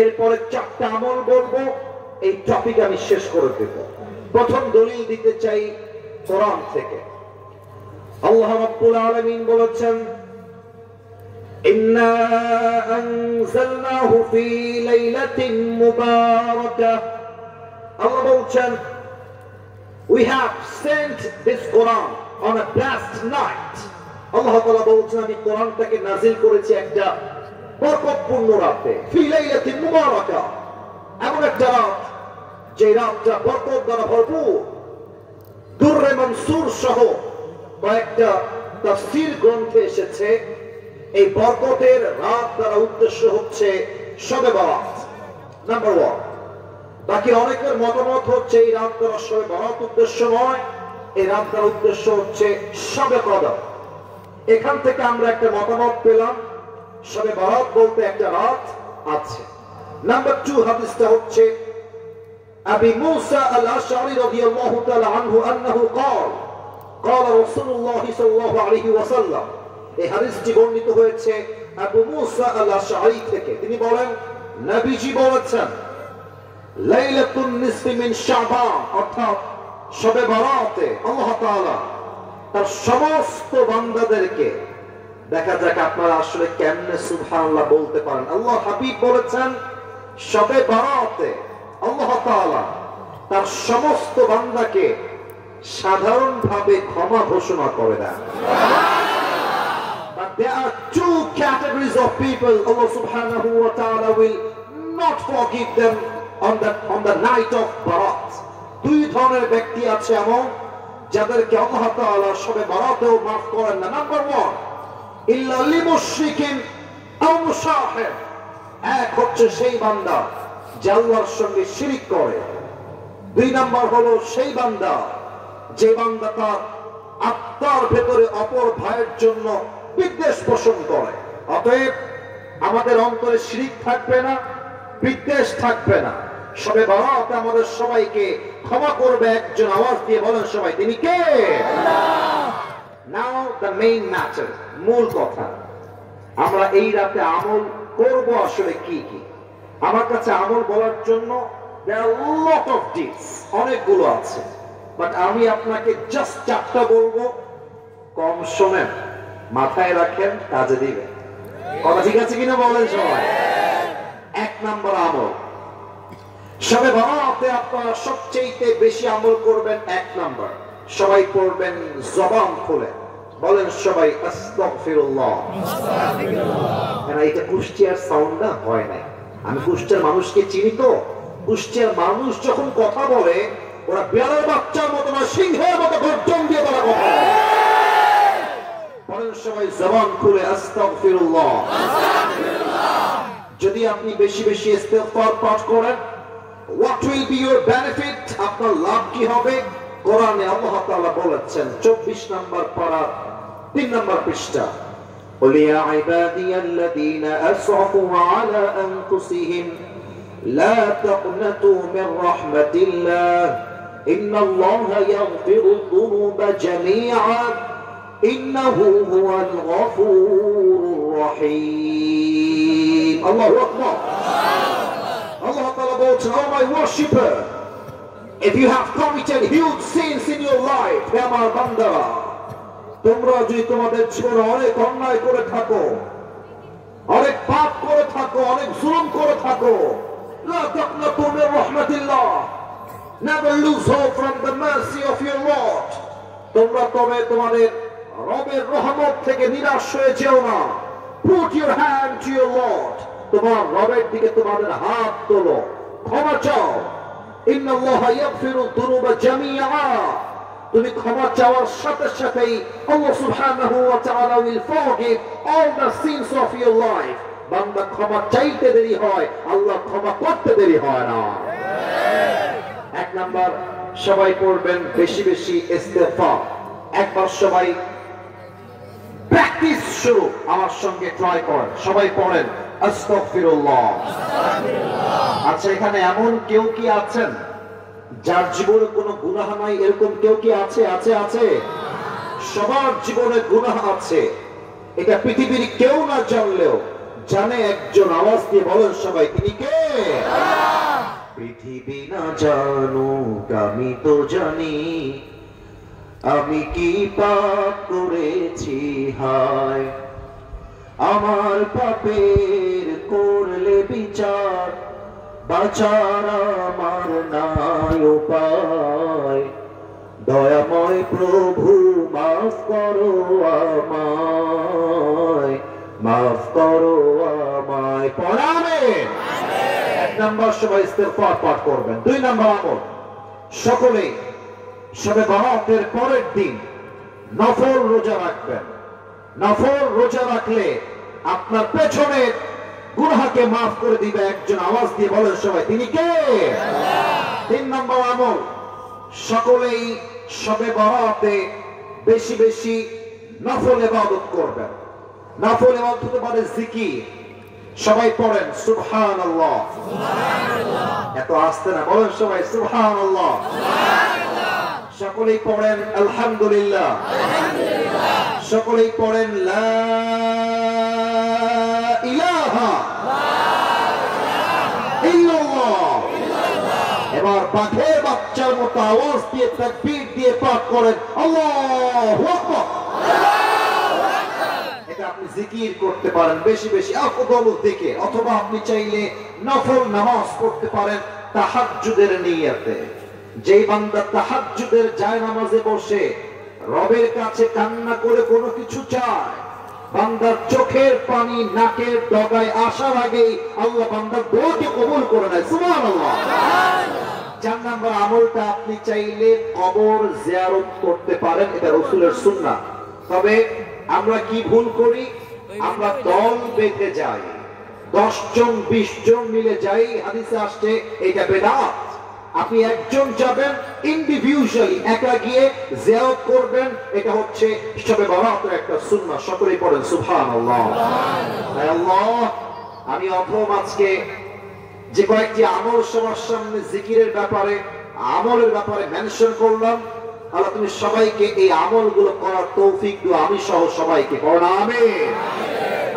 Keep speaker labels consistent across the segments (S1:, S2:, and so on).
S1: এরপরে 4টা আমল বলবো, এই টপিক আমি শেষ করে দেব। প্রথম দলিল দিতে চাই কোরআন থেকে। আল্লাহ রাব্বুল আলামিন বলেছেন, ইন্না আনজালনাহু ফি লাইলাতিন মুবারাকাহ। আল্লাহ বলেছেন, we have sent this Quran on a blessed night. আল্লাহ তাআলা বলেছেন, আমি কোরআনটাকে নাযিল করেছি একটা বরকতপূর্ণ রাতে, ফি লাইলাতিন মুবারাকাহ, এমন একটা রাত যে রাতটা বরকত দ্বারা ভরপুর। দুররে মনসুর সহ কয়েকটা তাফসীর গ্রন্থে এসেছে এই বরকতের রাত দ্বারা উদ্দেশ্য হচ্ছে শবে বরাত, নাম্বার 1। বাকি অনেকের মতামত হচ্ছে এই রাত দ্বারা শবে বরাত উদ্দেশ্য নয়, এই রাত দ্বারা উদ্দেশ্য হচ্ছে শবে কদর। এখান থেকে আমরা একটা মতামত পেলাম, শবে বরাত বলতে একটা রাত আছে। নাম্বার 2 হাদিসটা হচ্ছে আবি মুসা আল-আশআরী রাদিয়াল্লাহু তাআলা আনহু আন্নাহু قال قال رسول الله صلى الله عليه وسلم। এই হাদিসটি বর্ণিত হয়েছে আবু মুসা আল-আশআরী থেকে। তিনি বলেন, নবীজি বলেছেন, লাইলাতুন নিসফি মিন শাবান, অর্থাৎ শবে বরাতে আল্লাহ তাআলা তার সমস্ত বান্দাদেরকে, দেখা যাক আপনারা আসলে কেমনে সুবহানাল্লাহ বলতে পারেন। আল্লাহ হাবিব বলেছেন, শবে বরাতে আল্লাহ তাআলা তার সমস্ত বান্দাকে সাধারণভাবে ক্ষমা ঘোষণা করে দেন। But there are two categories of people Allah subhanahu wa ta'ala will not forgive them on the night of Barat. দুই ধরনের ব্যক্তি আছে এমন যাদেরকে আল্লাহ তাআলা শবে বরাতেও মাফ করেন না। নাম্বার 1, ইল্লা লিমুশরিকিন আও মুশাহির। এক হচ্ছে সেই বান্দা যে আল্লাহর সঙ্গে শিরিক করে। 2 নাম্বার হলো সেই বান্দা যে বান্দা তার আত্মার ভেতরে অপর ভাইয়ের জন্য বিদ্বেষ পোষণ করে। অতএব আমাদের অন্তরে শিরিক থাকবে না, বিদ্বেষ থাকবে না। শবে বরাত আমাদের সবাইকে ক্ষমা করবে একজন। আওয়াজ দিয়ে বলেন সবাই, তিনি কে? আল্লাহ। নাও দ্য মেইন ম্যাটার, মূল কথা, আমরা এই রাতে আমল করব আসলে কি কি। আমার কাছে আমল বলার জন্য there are a lot of deeds, অনেকগুলো আছে, বাট আমি আপনাকে জাস্ট 4টা বলবো। কম শোনেন, মাথায় রাখেন, কাজে দিবেন। কথা ঠিক আছে কিনা বলেন সবাই? 1 নাম্বার আমল, শবে বরাতে আপনারা সবচেয়ে বেশি আমল করবেন। 1 নাম্বার, সবাই পড়বেন জবান খুলে, বলেন সবাই আস্তাগফিরুল্লাহ। আস্তাগফিরুল্লাহ। এটা কুষ্টিয়ার সাউন্ড না, হয় না। আমি কুষ্টিয়ার মানুষকে চিনি তো। কুষ্টিয়ার মানুষ যখন কথা বলে ওরা বিড়ালের বাচ্চার মতো না, সিংহের মতো গর্জন দিয়ে তারা কথা বলে। বলেন সবাই জবান খুলে আস্তাগফিরুল্লাহ। আস্তাগফিরুল্লাহ। যদি আপনি বেশি বেশি ইস্তিগফার পাঠ করেন, what will be your benefit? আপনার লাভ কি হবে? কোরআনে আল্লাহ তাআলা বলেছেন 24 নম্বর পারা 3 নম্বর পৃষ্ঠা, قل يا عبادي الذين أسرفوا على أنفسهم لا تقنطوا من رحمة الله إن الله يغفر الذنوب جميعا إنه هو الغفور الرحيم. الله أكبر. Allah Ta'ala বলছেন, oh my worshipper, if you have committed huge sins in your life, হে আমার বান্দারা, তোমরা যদি তোমাদের জীবনে অনেক অন্যায় করে থাকো, অনেক পাপ করে থাকো, অনেক জুলুম করে থাকো, লা তাকনাতু Mir রাহমাতিল্লাহ, never lose hope from the mercy of your Lord. তোমরা তবে তোমাদের রবের রহমত থেকে নিরাশ হয়ে যেও না। Put your hand to your Lord. তোমার রবের দিকে তোমাদের হাত তোলো, ক্ষমা চাও। ইন্নাল্লাহা ইয়াগফিরু যুনুবা জামিআ। তুমি ক্ষমা চাওয়ার সাথে সাথেই আল্লাহ সুবহানাহু ওয়া তাআলা will forgive all the sins of your life. বান্দা ক্ষমা চাইতে দেরি হয়, আল্লাহ ক্ষমা করতে দেরি হয় না। 1 নাম্বার, সবাই পড়বেন বেশি বেশি ইস্তিগফার। একবার সবাই প্র্যাকটিস শুরু, আমার সঙ্গে ট্রাই করেন। সবাই পড়েন আস্তাগফিরুল্লাহ। আচ্ছা, এখানে এমন কেউ কি আছেন যার জীবনে কোনো গুনাহ নাই? এরকম কেউ কি আছে? আছে, আছে। সবার জীবনে গুনাহ আছে, এটা পৃথিবীর কেউ না জানলেও জানে একজন। আওয়াজ দিয়ে বলেন সবাই, তিনি কে? জানুক আমি তো জানি আমি কি পাপ করেছি হায় আমার পাপের করলে বিচার বাঁচার আমার নাই উপায় দয়াময় প্রভু মাফ করো আমায় মাফ করো আমায় পড়াবে এক নম্বর সবাই ইস্তেগফার পাঠ করবেন দুই নম্বর আমল সকলে শবে বরাতের পরের দিন নফল রোজা রাখবেন নফল রোজা রাখলে আপনার পেছনের গুনাহকে মাফ করে দিবে একজন আওয়াজ দিয়ে বলেন সবাই তিনি কে তিন নম্বর আমল সকলেই শবে বরাতে বেশি বেশি নফল ইবাদত করবেন নফল ইবাদত হতে পারে জিকির সবাই পড়েন সুবহানাল্লাহ সুবহানাল্লাহ এত আস্তে না বলেন সবাই সুবহানাল্লাহ সুবহানাল্লাহ সকলেই পড়েন আলহামদুলিল্লাহ আলহামদুলিল্লাহ সকলেই পড়েন লা ইলাহা ইল্লাল্লাহ এবার বাঘের বাচ্চার মতো আওয়াজ দিয়ে তাকবীর দিয়ে পাঠ করেন আল্লাহু আকবার এটা আপনি জিকির করতে পারেন বেশি বেশি আফদল দিকে অথবা আপনি চাইলে নফল নামাজ পড়তে পারেন তাহাজ্জুদের নিয়তে যেই বান্দা তাহাজ্জুদের জায়নামাজে বসে রবের কাছে কান্না করে কোনো কিছু চায় বান্দার চোখের পানি নাকের ডগায় আসার আগেই আল্লাহ বান্দার দোয়াকে কবুল করে নেয় সুবহানাল্লাহ চার নম্বর আমলটা আপনি চাইলে কবর জিয়ারত করতে পারেন এটা রাসূলের সুন্নাহ তবে আমরা কি ভুল করি আমরা দল বেঁধে যাই 10 জন 20 জন মিলে যাই হাদিসে আসছে এটা বেদাত আপনি একজন যাবেন ইন্ডিভিজুয়ালি একা গিয়ে জিয়ারত করবেন এটা হচ্ছে শবে বরাতের একটা সুন্নাহ সকলেই পড়েন সুবহানাল্লাহ সুবহানাল্লাহ আল্লাহ আমি অথম আজকে যে কয়েকটি আমল সবার সামনে জিকিরের ব্যাপারে আমলের ব্যাপারে মেনশন করলাম আল্লাহ তুমি সবাইকে এই আমলগুলো করার তৌফিক দাও আমি সহ সবাইকে পড়ুন আমিন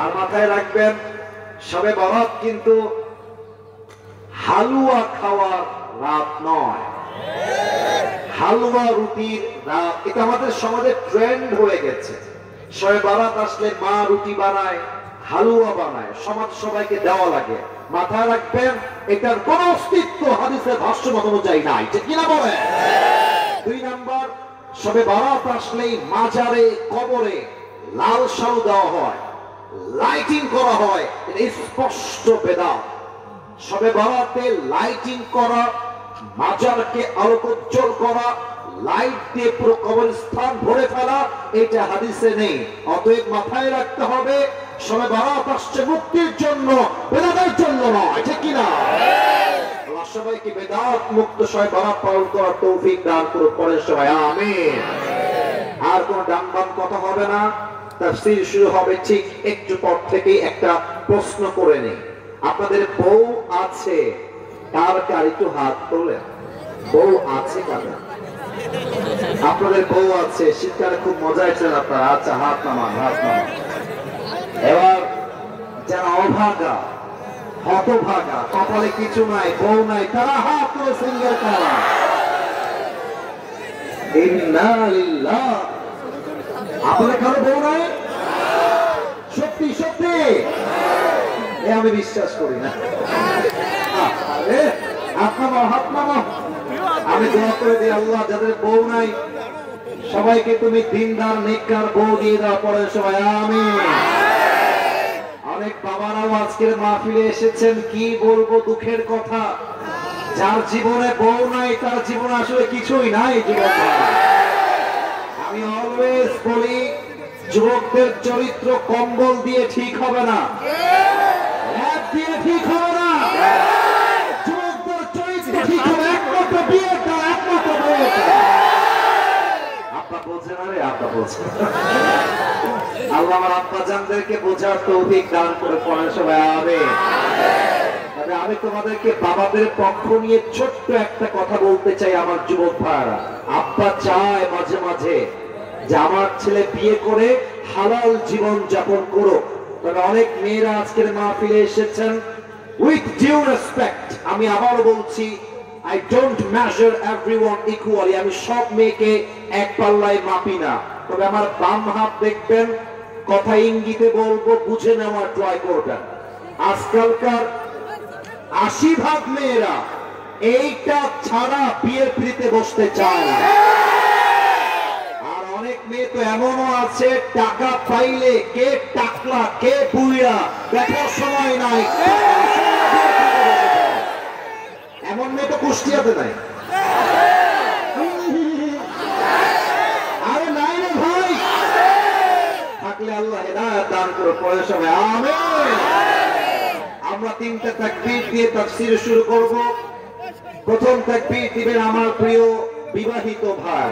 S1: আর মাথায় রাখবেন শবে বরাত কিন্তু হালুয়া খাওয়ার রাত নয় হালুয়া রুটির রাত এটা আমাদের সমাজে ট্রেন্ড হয়ে গেছে শবে বরাত আসলে মা রুটি বানায় হালুয়া বানায় সমাজ সবাইকে দেওয়া লাগে মাথায় রাখবেন এটার কোন অস্তিত্ব হাদিসের ভাষ্য মত অনুযায়ী নাই ঠিক কিনা বলেন দুই নাম্বার শবে বরাত আসলেই মাজারে কবরে লাল শালু দেওয়া হয় লাইটিং করা হয় এটা স্পষ্ট বেদাত শবে বরাতে লাইটিং করা মাজারকে আলোকোজ্জ্বল করা লাইট দিয়ে পুরো কবরস্থান ভরে ফেলা এটা হাদিসে নেই অতএব মাথায় রাখতে হবে শবে বরাত আসছে মুক্তির জন্য বেদাতের জন্য নয় ঠিক কি না আল্লাহ সবাইকে বেদাত মুক্ত শবে বরাত পালন করার তৌফিক দান করুন পড়েন সবাই আমিন আর কোন ডানবাম কথা হবে না তাফসীর শুরু হবে ঠিক একটু পর থেকে একটা প্রশ্ন করে নেই আপনাদের বউ আছে কার কার একটু হাত তোলেন বউ আছে কাদের আপনাদের বউ আছে শীতকালে খুব মজা হয়েছে আপনারা আচ্ছা হাত নামান এবার যারা অভাগা হতভাগা কপালে কিছু নাই বউ নাই তারা হাত তুলে সিঙ্গেল করা ইন্না লিল্লাহ আপনাদের কারো বউ নাই সত্যি সত্যি আমি বিশ্বাস করি না আমি দোয়া করে দিই আল্লাহ যাদের বউ নাই সবাইকে তুমি দিনদার নেককার বউ দিয়ে দাও পড়ে সবাই আমিন অনেক বাবারাও আজকের মাহফিলে এসেছেন কি বলবো দুঃখের কথা যার জীবনে বউ নাই তার জীবনে আসলে কিছুই নাই জীবনে আমি অলওয়েজ বলি যুবকদের চরিত্র কম্বল দিয়ে ঠিক হবে না দিয়ে ঠিক হবে না যুবকদের চরিত্র ঠিক হবে একমাত্র বিয়েটা একমাত্র আব্বা বলছে না রে আব্বা বলছে আল্লাহ আমার আব্বা জানদেরকে বোঝার তৌফিক দান করে পড়েন সবাই আমিন তবে আমি তোমাদেরকে বাবাদের পক্ষ নিয়ে ছোট্ট একটা কথা বলতে চাই আমার যুবক ভাইরা আব্বা চায় মাঝে মাঝে যে আমার ছেলে বিয়ে করে হালাল জীবন যাপন করুক তবে অনেক মেয়েরা আজকের মাহফিলে এসেছেন উইথ ডিউ রেসপেক্ট আমি আবার বলছি I don't measure everyone equally. আমি সব মেয়েকে এক পাল্লায় মাপি না। তবে আমার বাম হাত দেখবেন, কথা ইঙ্গিতে বলবো, বুঝে নেওয়ার ট্রাই করবেন। আজকালকার 80% মেয়েরা এইটা ছাড়া বিয়ের পিড়িতে বসতে চায় না। আর অনেক মেয়ে তো এমনও আছে, টাকা পাইলে কে টাকলা কে বুইয়া দেখার সময় নাই, এমন মেয়ে তো কুষ্টিয়াতে নাই। আরে নাই রে ভাই, থাকলে আল্লাহ হেদায়েত দান করে পড়ে সবাই আমিন। আমরা 3টা তাকবীর দিয়ে তাফসীর শুরু করব। প্রথম তাকবীর দিবেন আমার প্রিয় বিবাহিত ভাই।